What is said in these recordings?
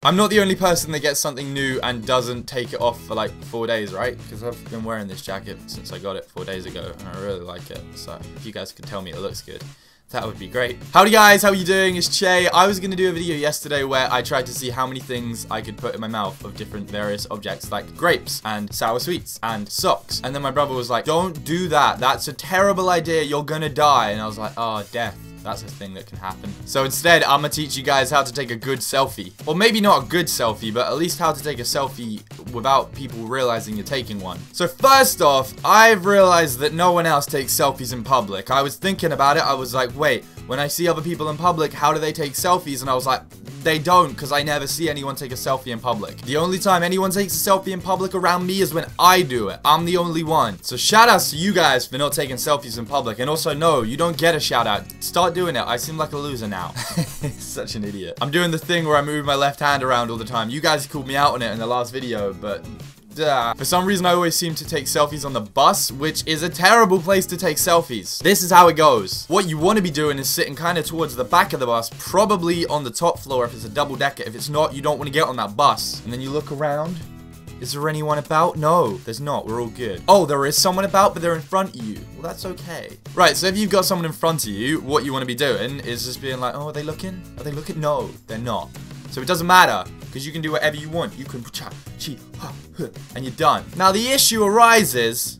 I'm not the only person that gets something new and doesn't take it off for like 4 days, right? Because I've been wearing this jacket since I got it 4 days ago, and I really like it. So if you guys could tell me it looks good, that would be great. Howdy guys, how are you doing? It's Che. I was going to do a video yesterday where I tried to see how many things I could put in my mouth of different various objects like grapes and sour sweets and socks. And then my brother was like, don't do that. That's a terrible idea. You're going to die. And I was like, oh, death. That's a thing that can happen. So instead, I'm gonna teach you guys how to take a good selfie. Or maybe not a good selfie, but at least how to take a selfie without people realizing you're taking one. So first off, I've realized that no one else takes selfies in public. I was thinking about it. I was like, wait, when I see other people in public, how do they take selfies? And I was like, they don't, because I never see anyone take a selfie in public. The only time anyone takes a selfie in public around me is when I do it. I'm the only one. So shout outs to you guys for not taking selfies in public. And also, no, you don't get a shout out. Start doing it. I seem like a loser now. Such an idiot. I'm doing the thing where I move my left hand around all the time. You guys called me out on it in the last video, but for some reason, I always seem to take selfies on the bus, which is a terrible place to take selfies. This is how it goes. What you want to be doing is sitting kind of towards the back of the bus, probably on the top floor if it's a double decker. If it's not, you don't want to get on that bus. And then you look around. Is there anyone about? No, there's not. We're all good. Oh, there is someone about, but they're in front of you. Well, that's okay. Right, so if you've got someone in front of you, what you want to be doing is just being like, oh, are they looking? Are they looking? No, they're not. So it doesn't matter, because you can do whatever you want. You can and you're done. Now the issue arises,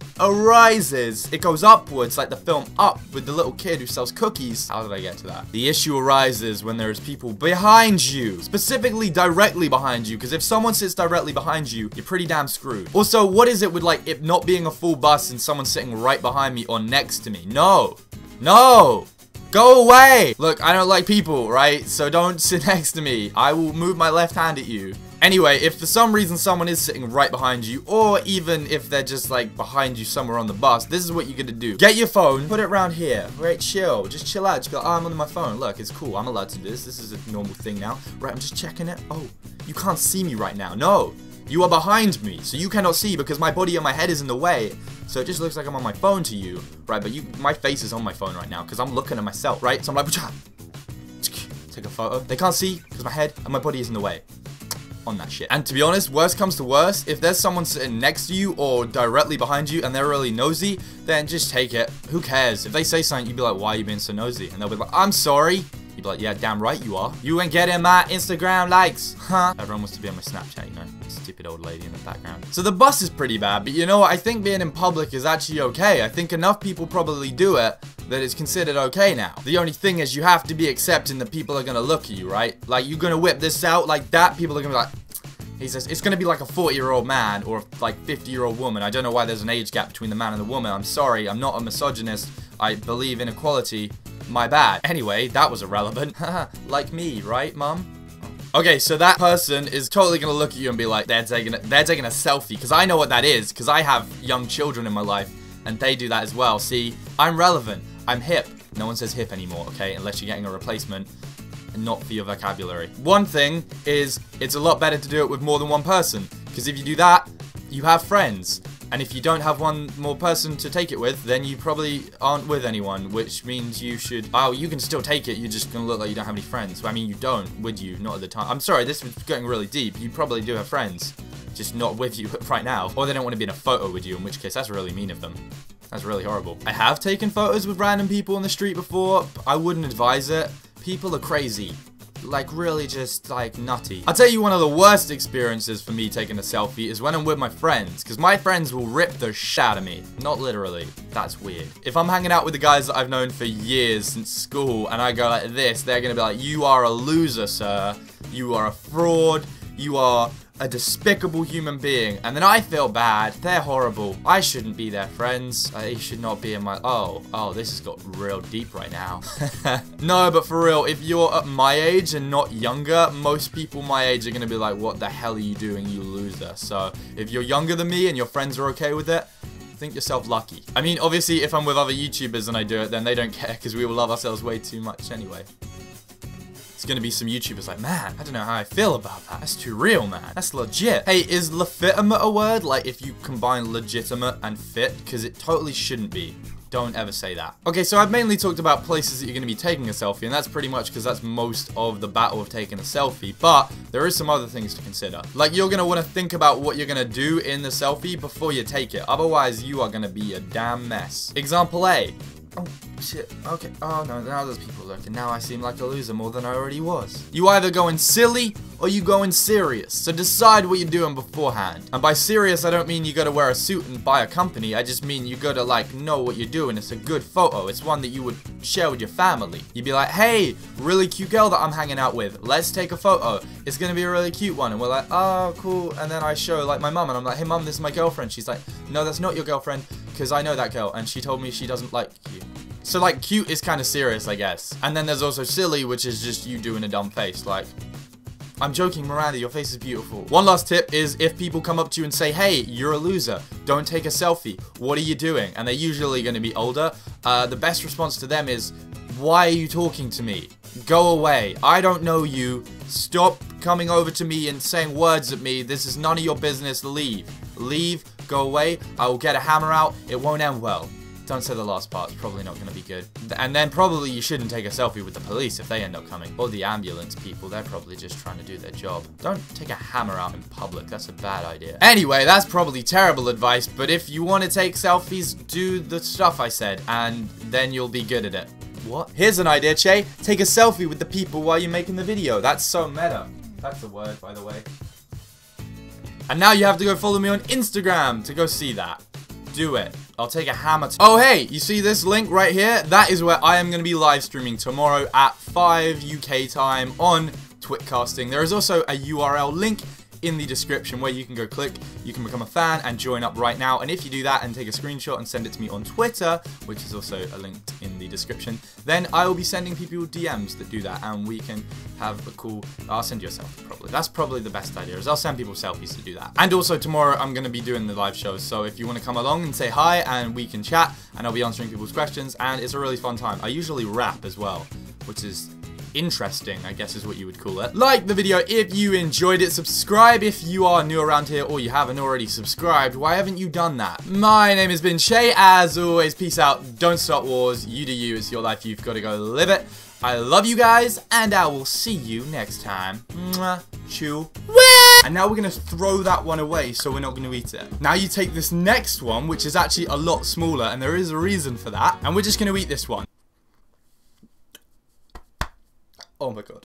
it goes upwards like the film Up with the little kid who sells cookies. How did I get to that? The issue arises when there's people behind you, specifically directly behind you, because if someone sits directly behind you, you're pretty damn screwed. Also, what is it with like it not being a full bus and someone sitting right behind me or next to me? No. No. Go away! Look, I don't like people, right? So don't sit next to me. I will move my left hand at you. Anyway, if for some reason someone is sitting right behind you, or even if they're just like behind you somewhere on the bus, this is what you're gonna do. Get your phone, put it around here. Right, chill. Just chill out. Just be like, oh, I'm on my phone. Look, it's cool. I'm allowed to do this. This is a normal thing now. Right, I'm just checking it. Oh, you can't see me right now. No. You are behind me, so you cannot see because my body and my head is in the way. So it just looks like I'm on my phone to you, right? But my face is on my phone right now because I'm looking at myself, right? So I'm like, take a photo. They can't see because my head and my body is in the way. On that shit. And to be honest, worst comes to worst, if there's someone sitting next to you or directly behind you and they're really nosy, then just take it. Who cares? If they say something, you'd be like, why are you being so nosy? And they'll be like, I'm sorry. You'd be like, yeah, damn right you are. You ain't getting my Instagram likes, huh? Everyone wants to be on my Snapchat, you know? Stupid old lady in the background. So the bus is pretty bad, but you know what? I think being in public is actually okay. I think enough people probably do it that it's considered okay now. The only thing is you have to be accepting that people are gonna look at you, right? Like, you're gonna whip this out like that, people are gonna be like, it's gonna be like a 40-year-old man or like 50-year-old woman. I don't know why there's an age gap between the man and the woman. I'm sorry, I'm not a misogynist. I believe in equality. My bad. Anyway, that was irrelevant. Like me, right, mum? Okay, so that person is totally gonna look at you and be like, they're taking a selfie, because I know what that is, because I have young children in my life, and they do that as well. See, I'm relevant. I'm hip. No one says hip anymore, okay, unless you're getting a replacement. And not for your vocabulary. One thing is, it's a lot better to do it with more than one person, because if you do that, you have friends. And if you don't have one more person to take it with, then you probably aren't with anyone, which means you should... Oh, you can still take it, you're just gonna look like you don't have any friends. I mean, you don't, would you? Not at the time. I'm sorry, this is getting really deep. You probably do have friends, just not with you right now. Or they don't want to be in a photo with you, in which case that's really mean of them. That's really horrible. I have taken photos with random people on the street before. I wouldn't advise it. People are crazy. Like, really just, like, nutty. I'll tell you one of the worst experiences for me taking a selfie is when I'm with my friends, because my friends will rip the shit out of me. Not literally. That's weird. If I'm hanging out with the guys that I've known for years since school, and I go like this, they're gonna be like, you are a loser, sir. You are a fraud. You are a despicable human being. And then I feel bad. They're horrible. I shouldn't be their friends. They should not be in my... Oh, this has got real deep right now. No, but for real, if you're at my age and not younger, most people my age are going to be like, what the hell are you doing, you loser? So if you're younger than me and your friends are okay with it, think yourself lucky. I mean, obviously, if I'm with other YouTubers and I do it, then they don't care because we will love ourselves way too much anyway. It's gonna be some YouTubers like, man, I don't know how I feel about that. That's too real, man. That's legit. Hey, is legitimate a word? Like, if you combine legitimate and fit? Because it totally shouldn't be. Don't ever say that. Okay, so I've mainly talked about places that you're going to be taking a selfie, and that's pretty much because that's most of the battle of taking a selfie, but there is some other things to consider. Like, you're going to want to think about what you're going to do in the selfie before you take it, otherwise you are going to be a damn mess. Example A. Oh, shit. Okay. Oh, no. Now there's people looking. Now I seem like a loser more than I already was. You either going silly or you going serious. So decide what you're doing beforehand. And by serious, I don't mean you gotta wear a suit and buy a company. I just mean you gotta, like, know what you're doing. It's a good photo. It's one that you would share with your family. You'd be like, hey, really cute girl that I'm hanging out with. Let's take a photo. It's gonna be a really cute one. And we're like, oh, cool. And then I show, like, my mum. And I'm like, hey, mum, this is my girlfriend. She's like, no, that's not your girlfriend. Because I know that girl. And she told me she doesn't like you. So, like, cute is kind of serious, I guess. And then there's also silly, which is just you doing a dumb face. Like, I'm joking, Miranda, your face is beautiful. One last tip is if people come up to you and say, hey, you're a loser, don't take a selfie. What are you doing? And they're usually going to be older. The best response to them is, why are you talking to me? Go away. I don't know you. Stop coming over to me and saying words at me. This is none of your business. Leave. Leave. Go away. I will get a hammer out. It won't end well. Don't say the last part, it's probably not going to be good. And then probably you shouldn't take a selfie with the police if they end up coming. Or the ambulance people, they're probably just trying to do their job. Don't take a hammer out in public, that's a bad idea. Anyway, that's probably terrible advice, but if you want to take selfies, do the stuff I said, and then you'll be good at it. What? Here's an idea, Che. Take a selfie with the people while you're making the video. That's so meta. That's a word, by the way. And now you have to go follow me on Instagram to go see that. Do it. I'll take a hammer. Oh, hey, you see this link right here? That is where I am going to be live streaming tomorrow at 5 UK time on Twitcasting. There is also a URL link in the description where you can go click, you can become a fan and join up right now. And if you do that and take a screenshot and send it to me on Twitter, which is also a link in the description, then I will be sending people DMs that do that and we can have a cool, I'll send you a selfie probably. That's probably the best idea, is I'll send people selfies to do that. And also tomorrow I'm going to be doing the live shows, so if you want to come along and say hi and we can chat and I'll be answering people's questions and it's a really fun time. I usually rap as well, which is interesting, I guess is what you would call it. Like the video if you enjoyed it, subscribe if you are new around here or you haven't already subscribed. Why haven't you done that? My name has been Shay, as always, peace out, don't start wars, you do you, it's your life, you've got to go live it. I love you guys, and I will see you next time. Mwah, chew. And now we're going to throw that one away, so we're not going to eat it. Now you take this next one, which is actually a lot smaller, and there is a reason for that, and we're just going to eat this one. Oh my god.